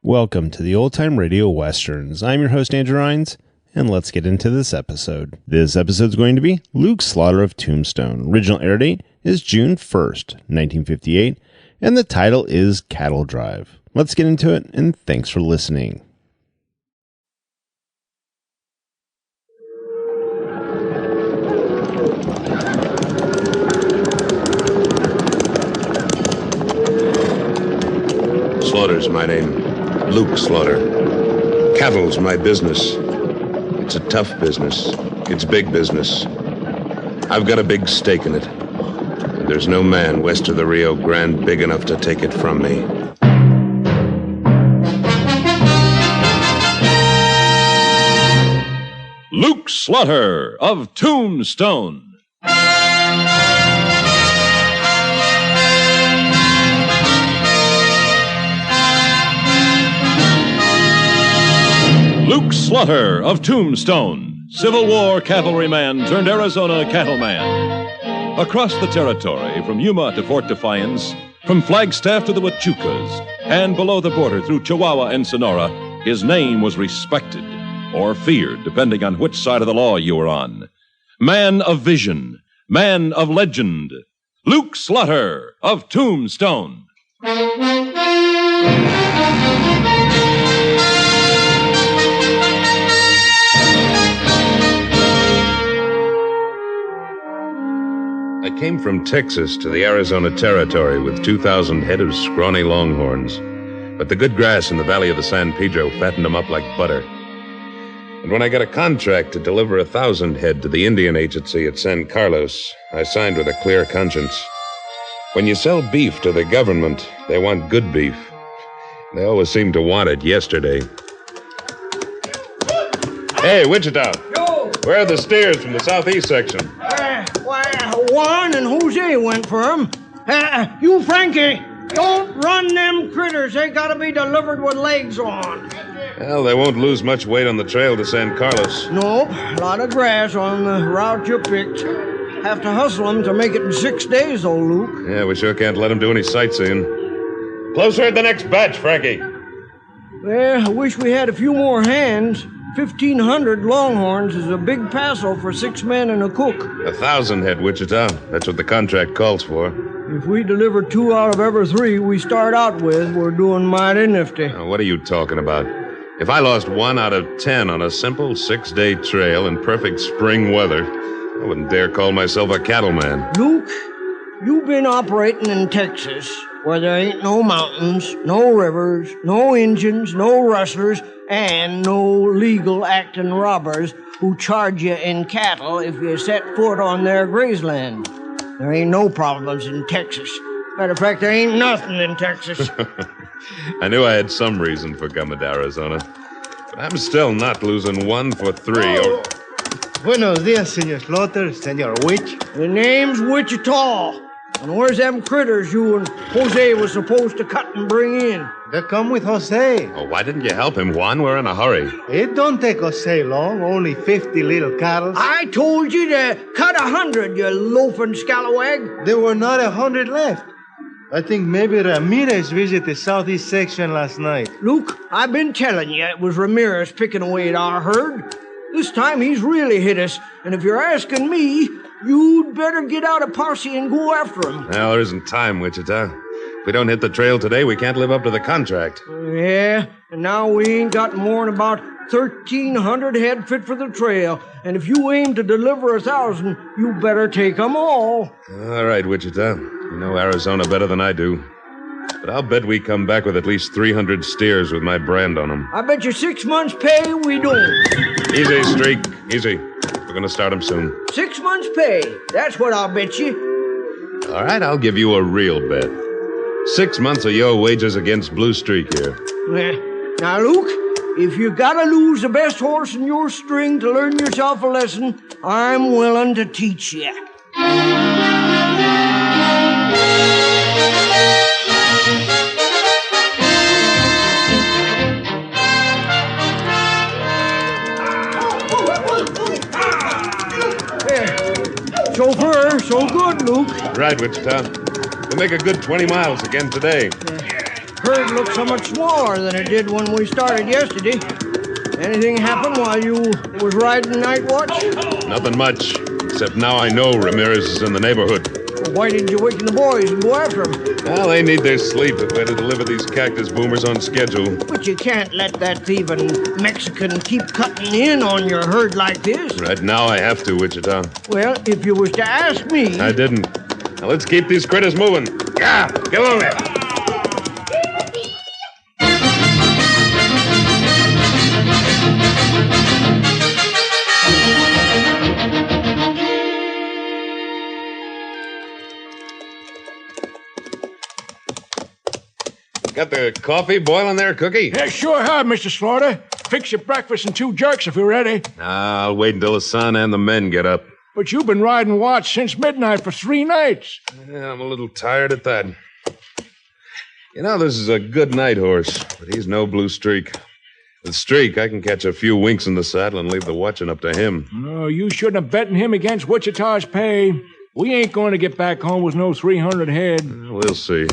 Welcome to the Old Time Radio Westerns. I'm your host, Andrew Rhines, and let's get into this episode. This episode is going to be Luke's Slaughter of Tombstone. Original air date is June 1st, 1958, and the title is Cattle Drive. Let's get into it, and thanks for listening. Slaughter's my name. Luke Slaughter. Cattle's my business. It's a tough business. It's big business. I've got a big stake in it. And there's no man west of the Rio Grande big enough to take it from me. Luke Slaughter of Tombstone. Luke Slaughter of Tombstone, Civil War cavalryman turned Arizona cattleman. Across the territory, from Yuma to Fort Defiance, from Flagstaff to the Huachucas, and below the border through Chihuahua and Sonora, his name was respected or feared, depending on which side of the law you were on. Man of vision, man of legend, Luke Slaughter of Tombstone. I came from Texas to the Arizona Territory with 2,000 head of scrawny longhorns. But the good grass in the valley of the San Pedro fattened them up like butter. And when I got a contract to deliver 1,000 head to the Indian Agency at San Carlos, I signed with a clear conscience. When you sell beef to the government, they want good beef. They always seem to want it yesterday. Hey, Wichita. Yo! Where are the steers from the southeast section? Juan and Jose went for 'em. You, Frankie, don't run them critters. They gotta be delivered with legs on. Well, they won't lose much weight on the trail to San Carlos. Nope, a lot of grass on the route you picked. Have to hustle them to make it in 6 days, old Luke. Yeah, we sure can't let them do any sightseeing. Closer at the next batch, Frankie. Well, I wish we had a few more hands. 1,500 longhorns is a big paso for 6 men and a cook. 1,000 head, Wichita. That's what the contract calls for. If we deliver 2 out of every 3 we start out with, we're doing mighty nifty. Now, what are you talking about? If I lost 1 out of 10 on a simple 6-day trail in perfect spring weather, I wouldn't dare call myself a cattleman. Luke, you've been operating in Texas, where there ain't no mountains, no rivers, no Indians, no rustlers, and no legal acting robbers who charge you in cattle if you set foot on their grazeland. There ain't no problems in Texas. Matter of fact, there ain't nothing in Texas. I knew I had some reason for coming to Arizona, but I'm still not losing 1 for 3 or... Buenos dias, Senor Slaughter, Senor Witch. The name's Wichita. And where's them critters you and Jose was supposed to cut and bring in? They come with Jose. Oh, why didn't you help him, Juan? We're in a hurry. It don't take Jose long, only 50 little cattle. I told you to cut 100, you loafing scalawag. There were not 100 left. I think maybe Ramirez visited the southeast section last night. Luke, I've been telling you it was Ramirez picking away at our herd. This time he's really hit us, and if you're asking me, you'd better get out a posse and go after him. Well, there isn't time, Wichita. If we don't hit the trail today, we can't live up to the contract. Yeah, and now we ain't got more than about 1,300 head fit for the trail, and if you aim to deliver 1,000, you better take 'em all. All right, Wichita. You know Arizona better than I do. But I'll bet we come back with at least 300 steers with my brand on them. I bet you 6 months' pay we don't. Easy, Streak. Easy. We're going to start them soon. 6 months' pay. That's what I'll bet you. All right, I'll give you a real bet. 6 months of your wages against Blue Streak here. Now, Luke, if you gotta lose the best horse in your string to learn yourself a lesson, I'm willing to teach you. So far, so good, Luke. Right, Wichita. We'll make a good 20 miles again today. Herd looks so much smaller than it did when we started yesterday. Anything happen while you was riding night watch? Nothing much, except now I know Ramirez is in the neighborhood. Well, why didn't you waken the boys and go after him? Well, they need their sleep if we're to deliver these cactus boomers on schedule. But you can't let that thieving Mexican keep cutting in on your herd like this. Right now I have to, Wichita. Well, if you was to ask me... I didn't. Now let's keep these critters moving. Yeah, get along there. Got the coffee boiling there, Cookie? Yeah, sure have, Mr. Slaughter. Fix your breakfast and 2 jerks if you're ready. I'll wait until the son and the men get up. But you've been riding watch since midnight for 3 nights. Yeah, I'm a little tired at that. You know, this is a good night horse, but he's no blue streak. With Streak, I can catch a few winks in the saddle and leave the watching up to him. No, you shouldn't have betting him against Wichita's pay. We ain't going to get back home with no 300 head. We'll see.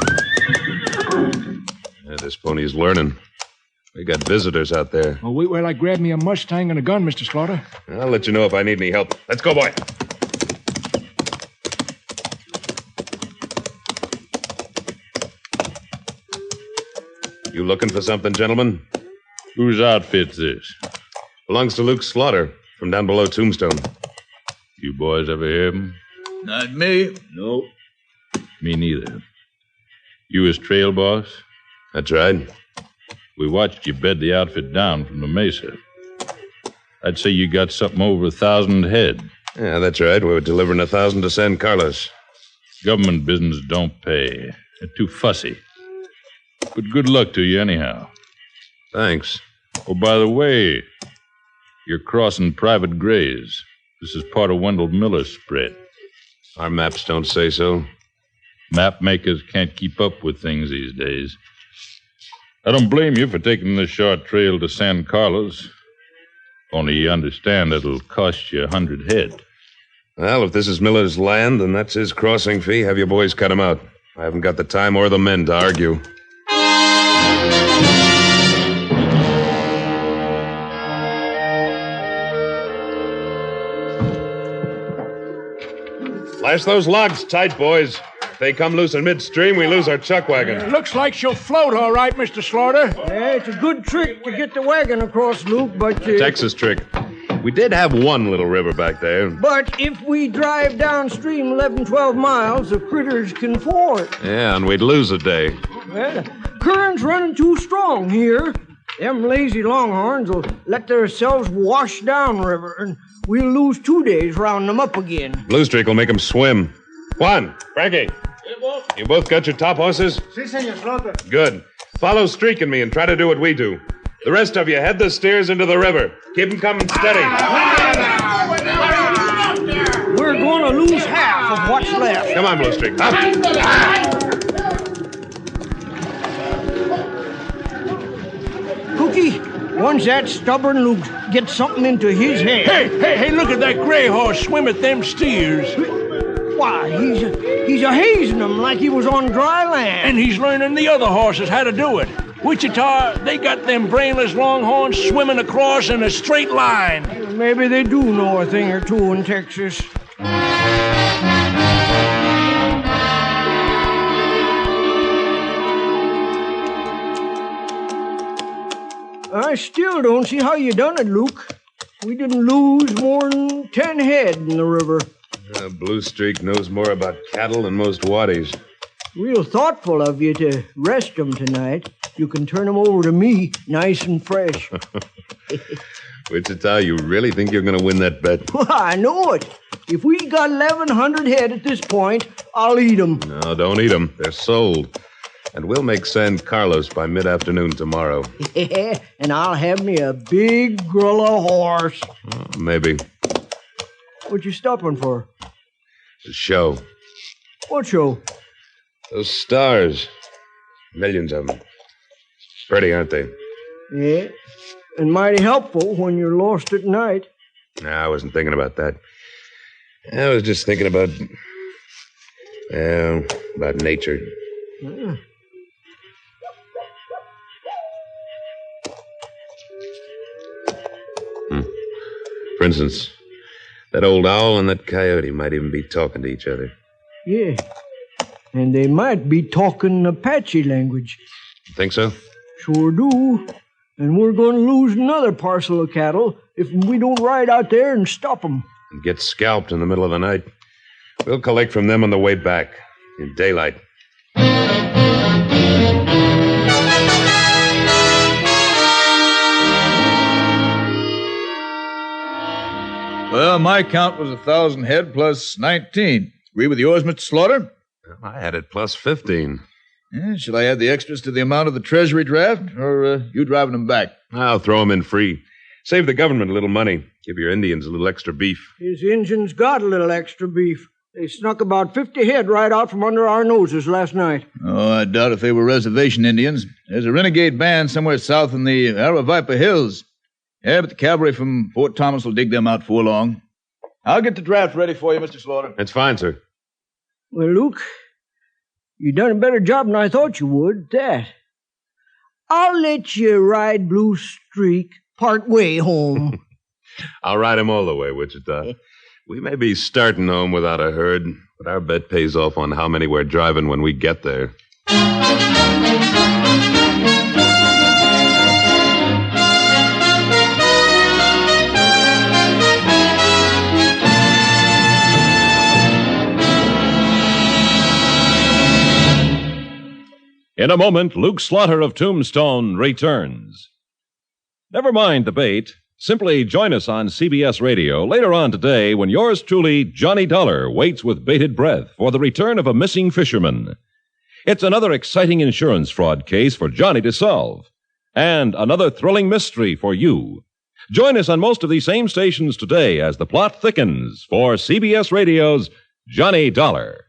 Yeah, this pony's learning. We got visitors out there. Well, wait while I grab me a Mustang and a gun, Mr. Slaughter. I'll let you know if I need any help. Let's go, boy. You looking for something, gentlemen? Whose outfit's this? Belongs to Luke Slaughter from down below Tombstone. You boys ever hear of him? Not me. No. Me neither. You his trail boss? That's right. We watched you bed the outfit down from the mesa. I'd say you got something over 1,000 head. Yeah, that's right. We were delivering 1,000 to San Carlos. Government business don't pay. They're too fussy. But good luck to you anyhow. Thanks. Oh, by the way, you're crossing private grays. This is part of Wendell Miller's spread. Our maps don't say so. Map makers can't keep up with things these days. I don't blame you for taking this short trail to San Carlos. Only you understand it'll cost you 100 head. Well, if this is Miller's land, then that's his crossing fee. Have your boys cut him out. I haven't got the time or the men to argue. Lash those logs tight, boys. If they come loose in midstream, we lose our chuck wagon. It looks like she'll float all right, Mr. Slaughter. Yeah, it's a good trick to get the wagon across, Luke, but... Texas trick. We did have one little river back there. But if we drive downstream 11, 12 miles, the critters can ford. Yeah, and we'd lose a day. Well, the current's running too strong here. Them lazy longhorns will let themselves wash downriver, and we'll lose 2 days rounding them up again. Blue Streak will make them swim. Juan, Frankie. You both got your top horses? Si, Senor Slaughter. Good. Follow Streak and me and try to do what we do. The rest of you head the steers into the river. Keep them coming steady. We're going to lose half of what's left. Come on, Blue Streak. Up. Cookie, once that stubborn Luke gets something into his head... Hey, look at that gray horse swim at them steers. Why, he's a hazing them like he was on dry land. And he's learning the other horses how to do it. Wichita, they got them brainless longhorns swimming across in a straight line. Maybe they do know a thing or two in Texas. I still don't see how you done it, Luke. We didn't lose more than 10 head in the river. Blue Streak knows more about cattle than most waddies. Real thoughtful of you to rest them tonight. You can turn them over to me, nice and fresh. Wichita, you really think you're going to win that bet? Well, I know it. If we got 1,100 head at this point, I'll eat them. No, don't eat them. They're sold. And we'll make San Carlos by mid-afternoon tomorrow. Yeah, and I'll have me a big grulla horse. Maybe. What you stopping for? The show. What show? Those stars. Millions of them. Pretty, aren't they? Yeah, and mighty helpful when you're lost at night. No, I wasn't thinking about that. I was just thinking about nature. For instance, that old owl and that coyote might even be talking to each other. Yeah. And they might be talking Apache language. Think so? Sure do. And we're going to lose another parcel of cattle if we don't ride out there and stop them. And get scalped in the middle of the night. We'll collect from them on the way back, in daylight. Well, my count was 1,000 head plus 19. Agree with yours, Mr. Slaughter? I had it plus 15. Yeah, shall I add the extras to the amount of the treasury draft, or you driving them back? I'll throw them in free. Save the government a little money. Give your Indians a little extra beef. His Injuns got a little extra beef. They snuck about 50 head right out from under our noses last night. Oh, I doubt if they were reservation Indians. There's a renegade band somewhere south in the Aravaipa Hills. Yeah, but the cavalry from Fort Thomas will dig them out before long. I'll get the draft ready for you, Mr. Slaughter. That's fine, sir. Well, Luke, you done a better job than I thought you would, that. I'll let you ride Blue Streak part way home. I'll ride him all the way, Wichita. We may be starting home without a herd, but our bet pays off on how many we're driving when we get there. In a moment, Luke Slaughter of Tombstone returns. Never mind the bait. Simply join us on CBS Radio later on today when yours truly, Johnny Dollar, waits with bated breath for the return of a missing fisherman. It's another exciting insurance fraud case for Johnny to solve, and another thrilling mystery for you. Join us on most of these same stations today as the plot thickens for CBS Radio's Johnny Dollar.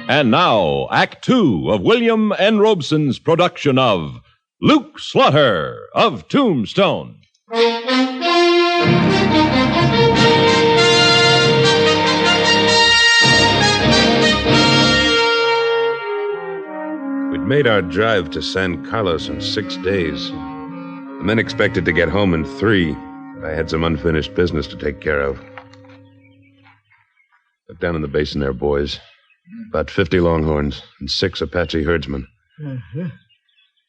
And now, Act Two of William N. Robeson's production of Luke Slaughter of Tombstone. We'd made our drive to San Carlos in 6 days. The men expected to get home in 3, but I had some unfinished business to take care of. Look down in the basin there, boys. About 50 longhorns and 6 Apache herdsmen.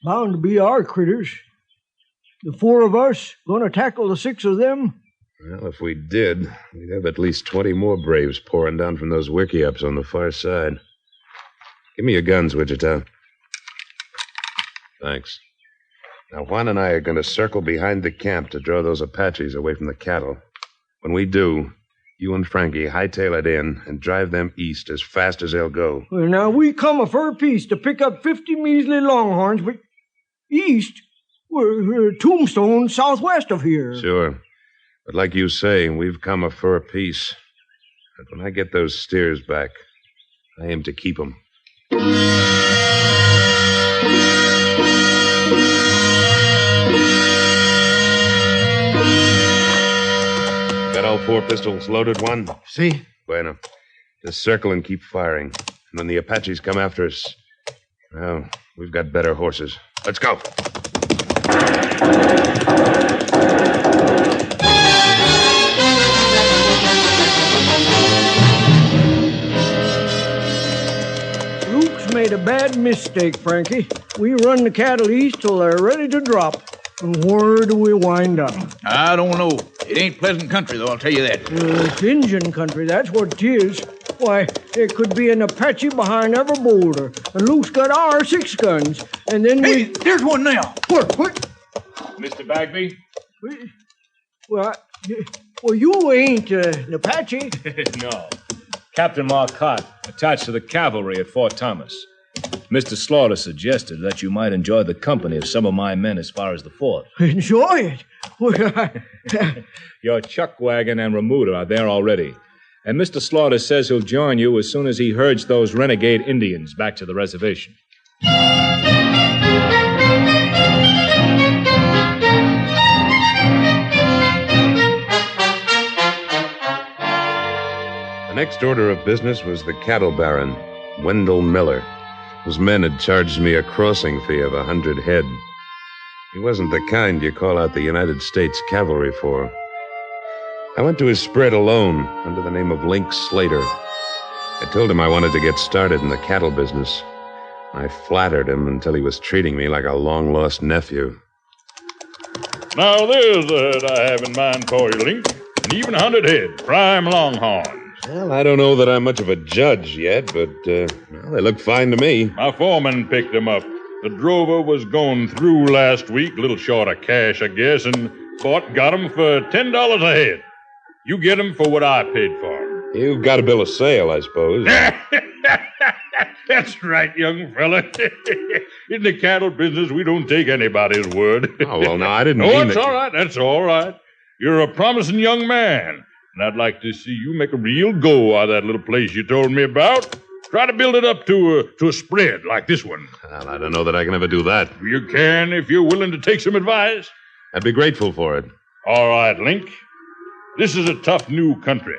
Bound to be our critters. The 4 of us going to tackle the 6 of them? Well, if we did, we'd have at least 20 more braves pouring down from those wickiups on the far side. Give me your guns, Wichita. Thanks. Now, Juan and I are going to circle behind the camp to draw those Apaches away from the cattle. When we do, you and Frankie hightail it in and drive them east as fast as they'll go. Well, now, we come a fur piece to pick up 50 measly longhorns, but east? We're Tombstone, southwest of here. Sure. But like you say, we've come a fur piece. But when I get those steers back, I aim to keep them. Got all 4 pistols loaded, Juan? See? Bueno. Just circle and keep firing. And when the Apaches come after us, well, we've got better horses. Let's go. Luke's made a bad mistake, Frankie. We run the cattle east till they're ready to drop. And where do we wind up? I don't know. It ain't pleasant country, though, I'll tell you that. It's Indian country, that's what it is. Why, there could be an Apache behind every boulder. And Luke's got our 6 guns. And then Hey, there's one now. What? Mr. Bagby? Well, you ain't an Apache. No. Captain Marcotte, attached to the cavalry at Fort Thomas. Mr. Slaughter suggested that you might enjoy the company of some of my men as far as the fort. Enjoy it. Well, Your chuck wagon and remuda are there already. And Mr. Slaughter says he'll join you as soon as he herds those renegade Indians back to the reservation. The next order of business was the cattle baron. Wendell Miller, whose men had charged me a crossing fee of 100 head. He wasn't the kind you call out the United States Cavalry for. I went to his spread alone, under the name of Link Slater. I told him I wanted to get started in the cattle business. I flattered him until he was treating me like a long-lost nephew. Now, there's the head I have in mind for you, Link. An even 100 head, prime longhorns. Well, I don't know that I'm much of a judge yet, but, they look fine to me. My foreman picked them up. The drover was going through last week, a little short of cash, I guess, and got them for $10 a head. You get them for what I paid for them. You've got a bill of sale, I suppose. That's right, young fella. In the cattle business, we don't take anybody's word. Oh, well, no, I didn't mean that's that. all right. That's all right. You're a promising young man, and I'd like to see you make a real go out of that little place you told me about. Try to build it up to a spread like this one. Well, I don't know that I can ever do that. You can if you're willing to take some advice. I'd be grateful for it. All right, Link. This is a tough new country.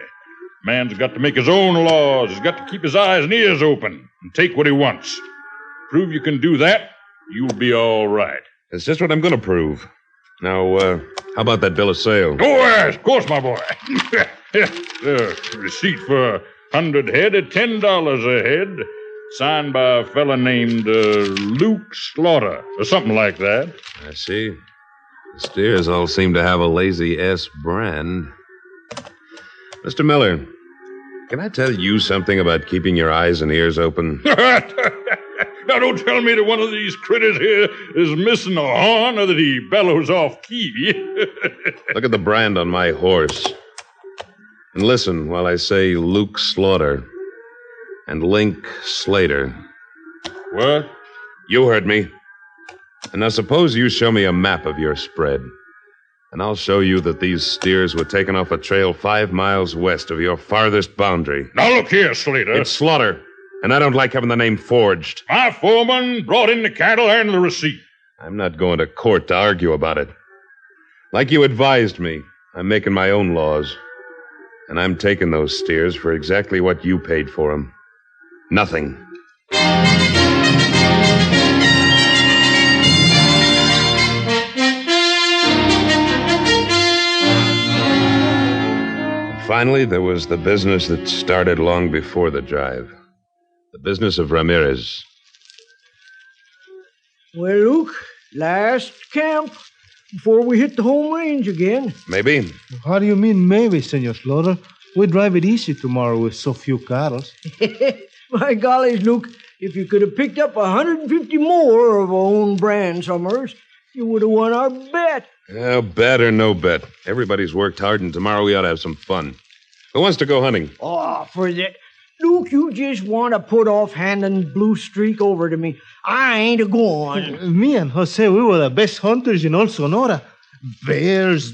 Man's got to make his own laws. He's got to keep his eyes and ears open and take what he wants. Prove you can do that, you'll be all right. It's just what I'm going to prove. Now, how about that bill of sale? Oh, yes, of course, my boy. Receipt for 100 head at $10 a head, signed by a fella named Luke Slaughter, or something like that. I see. The steers all seem to have a lazy S brand. Mr. Miller, can I tell you something about keeping your eyes and ears open? Now, don't tell me that one of these critters here is missing a horn or that he bellows off key. Look at the brand on my horse. And listen while I say Luke Slaughter and Link Slater. What? You heard me. And now suppose you show me a map of your spread. And I'll show you that these steers were taken off a trail 5 miles west of your farthest boundary. Now, look here, Slater. It's Slaughter, and I don't like having the name forged. My foreman brought in the cattle and the receipt. I'm not going to court to argue about it. Like you advised me, I'm making my own laws. And I'm taking those steers for exactly what you paid for them. Nothing. Finally, there was the business that started long before the drive. The business of Ramirez. Well, Luke, last camp before we hit the home range again. Maybe. How do you mean maybe, Senor Slaughter? We drive it easy tomorrow with so few cattle. My golly, Luke, if you could have picked up 150 more of our own brand summers, you would have won our bet. Oh, bet or no bet. Everybody's worked hard, and tomorrow we ought to have some fun. Who wants to go hunting? Oh, for that. Luke, you just want to put off handing Blue Streak over to me. I ain't a-going. Me and Jose, we were the best hunters in all Sonora. Bears,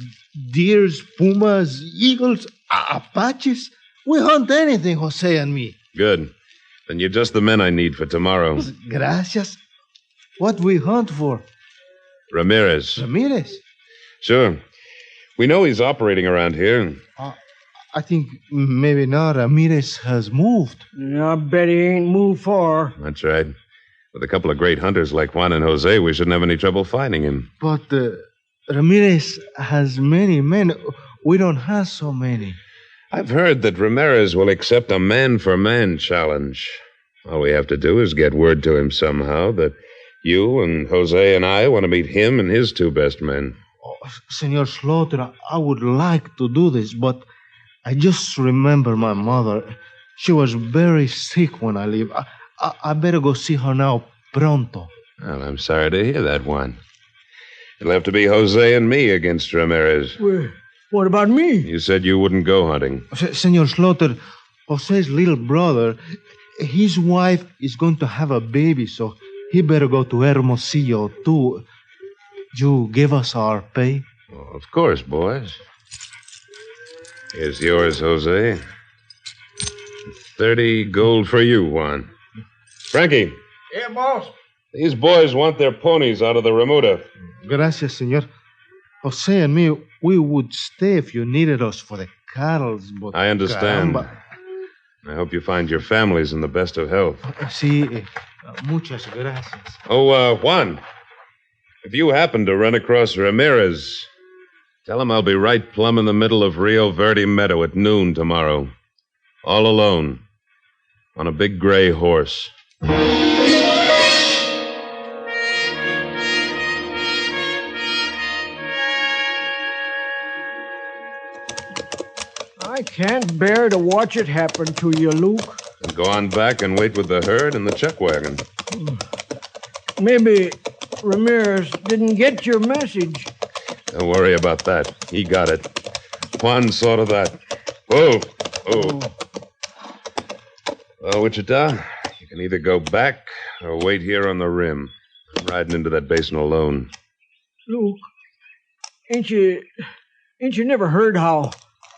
deers, pumas, eagles, Apaches. We hunt anything, Jose and me. Good. Then you're just the men I need for tomorrow. Gracias. What we hunt for? Ramirez. Ramirez? Sure. We know he's operating around here. I think maybe not. Ramirez has moved. I bet he ain't moved far. That's right. With a couple of great hunters like Juan and Jose, we shouldn't have any trouble finding him. But Ramirez has many men. We don't have so many. I've heard that Ramirez will accept a man-for-man challenge. All we have to do is get word to him somehow that you and Jose and I want to meet him and his 2 best men. Oh, Senor Slaughter, I would like to do this, but I just remember my mother. She was very sick when I leave. I better go see her now, pronto. Well, I'm sorry to hear that, Juan. It'll have to be Jose and me against Ramirez. Well, what about me? You said you wouldn't go hunting. Senor Slaughter, Jose's little brother, his wife is going to have a baby, so he better go to Hermosillo, too. You give us our pay? Well, of course, boys. Here's yours, Jose. 30 gold for you, Juan. Frankie. Yeah, boss. These boys want their ponies out of the remuda. Gracias, senor. Jose and me, we would stay if you needed us for the cattle, but... I understand. Caramba. I hope you find your families in the best of health. Sí, muchas gracias. Oh, Juan, if you happen to run across Ramirez, tell him I'll be right plumb in the middle of Rio Verde Meadow at noon tomorrow. All alone. On a big gray horse. I can't bear to watch it happen to you, Luke. And go on back and wait with the herd and the chuck wagon. Maybe Ramirez didn't get your message. Don't worry about that. He got it. Juan saw to that. Whoa. Well, Wichita, you can either go back or wait here on the rim. I'm riding into that basin alone. Luke, ain't you never heard how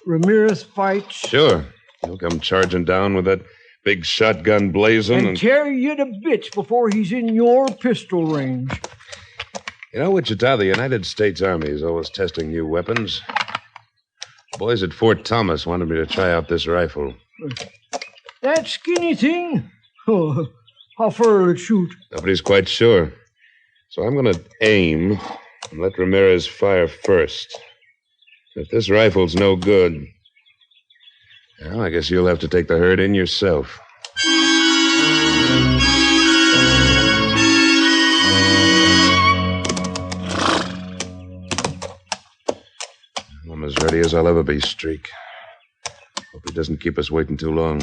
Ramirez fights? Sure. He'll come charging down with that big shotgun blazing and tear you to bits before he's in your pistol range. You know, Wichita, the United States Army is always testing new weapons. Boys at Fort Thomas wanted me to try out this rifle. That skinny thing? Oh, how far will it shoot? Nobody's quite sure. So I'm going to aim and let Ramirez fire first. If this rifle's no good, well, I guess you'll have to take the herd in yourself. I'm as ready as I'll ever be, Streak. Hope he doesn't keep us waiting too long.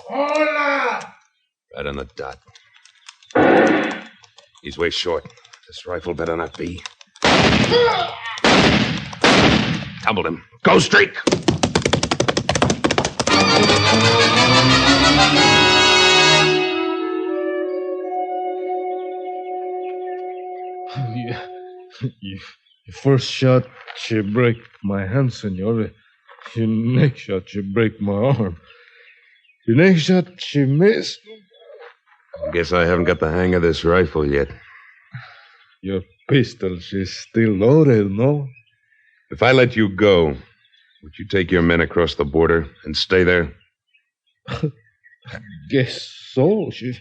Hola! Right on the dot. He's way short. This rifle better not be. Tumbled him. Go, Streak! Your first shot, she break my hand, senor. Your next shot, she break my arm. Your next shot, she missed. I guess I haven't got the hang of this rifle yet. Your pistol, she's still loaded, no? If I let you go, would you take your men across the border and stay there? Guess so. She's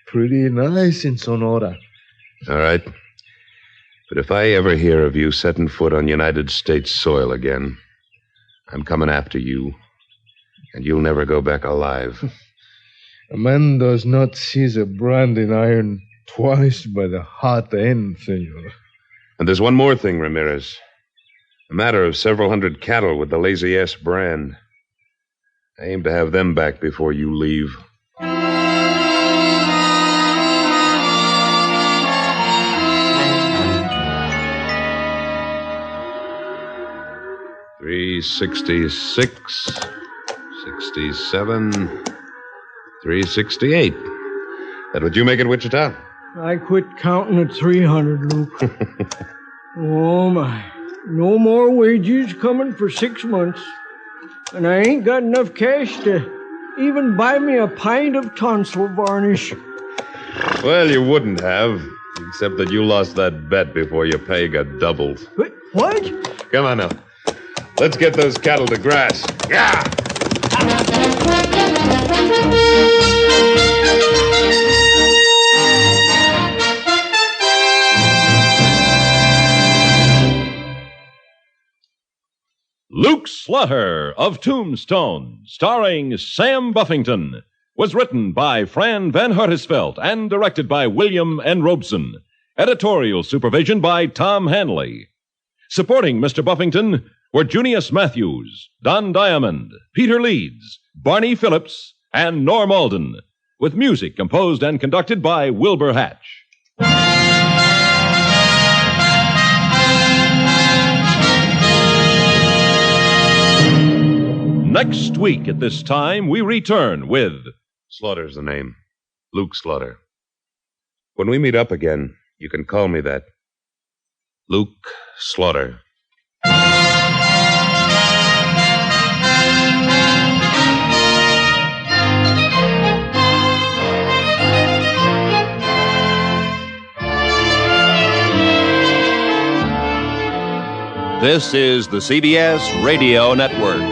pretty nice in Sonora. All right. But if I ever hear of you setting foot on United States soil again, I'm coming after you, and you'll never go back alive. A man does not seize a branding iron twice by the hot end, senor. And there's one more thing, Ramirez. A matter of several hundred cattle with the Lazy S brand. I aim to have them back before you leave. $366, 67, $368. That what you make it, Wichita? I quit counting at 300, Luke. Oh, my. No more wages coming for 6 months. And I ain't got enough cash to even buy me a pint of tonsil varnish. Well, you wouldn't have, except that you lost that bet before your pay got doubled. What? Come on now. Let's get those cattle to grass. Yeah! Luke Slaughter of Tombstone, starring Sam Buffington, was written by Fran Van Hertesveld and directed by William N. Robeson. Editorial supervision by Tom Hanley. Supporting Mr. Buffington were Junius Matthews, Don Diamond, Peter Leeds, Barney Phillips, and Norm Alden, with music composed and conducted by Wilbur Hatch. Next week at this time, we return with... Slaughter's the name. Luke Slaughter. When we meet up again, you can call me that. Luke Slaughter. This is the CBS Radio Network.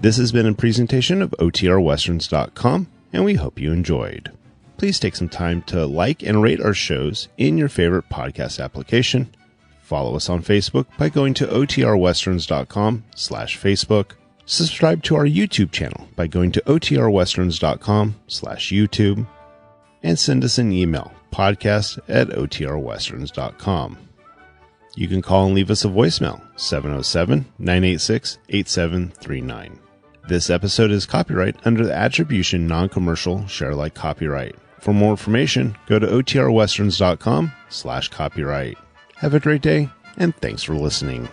This has been a presentation of OTRWesterns.com, and we hope you enjoyed. Please take some time to like and rate our shows in your favorite podcast application. Follow us on Facebook by going to OTRWesterns.com/Facebook. Subscribe to our YouTube channel by going to OTRWesterns.com/YouTube. And send us an email, podcast@OTRWesterns.com. You can call and leave us a voicemail, 707-986-8739. This episode is copyright under the Attribution Non-Commercial Share-alike copyright. For more information, go to OTRWesterns.com/copyright. Have a great day, and thanks for listening.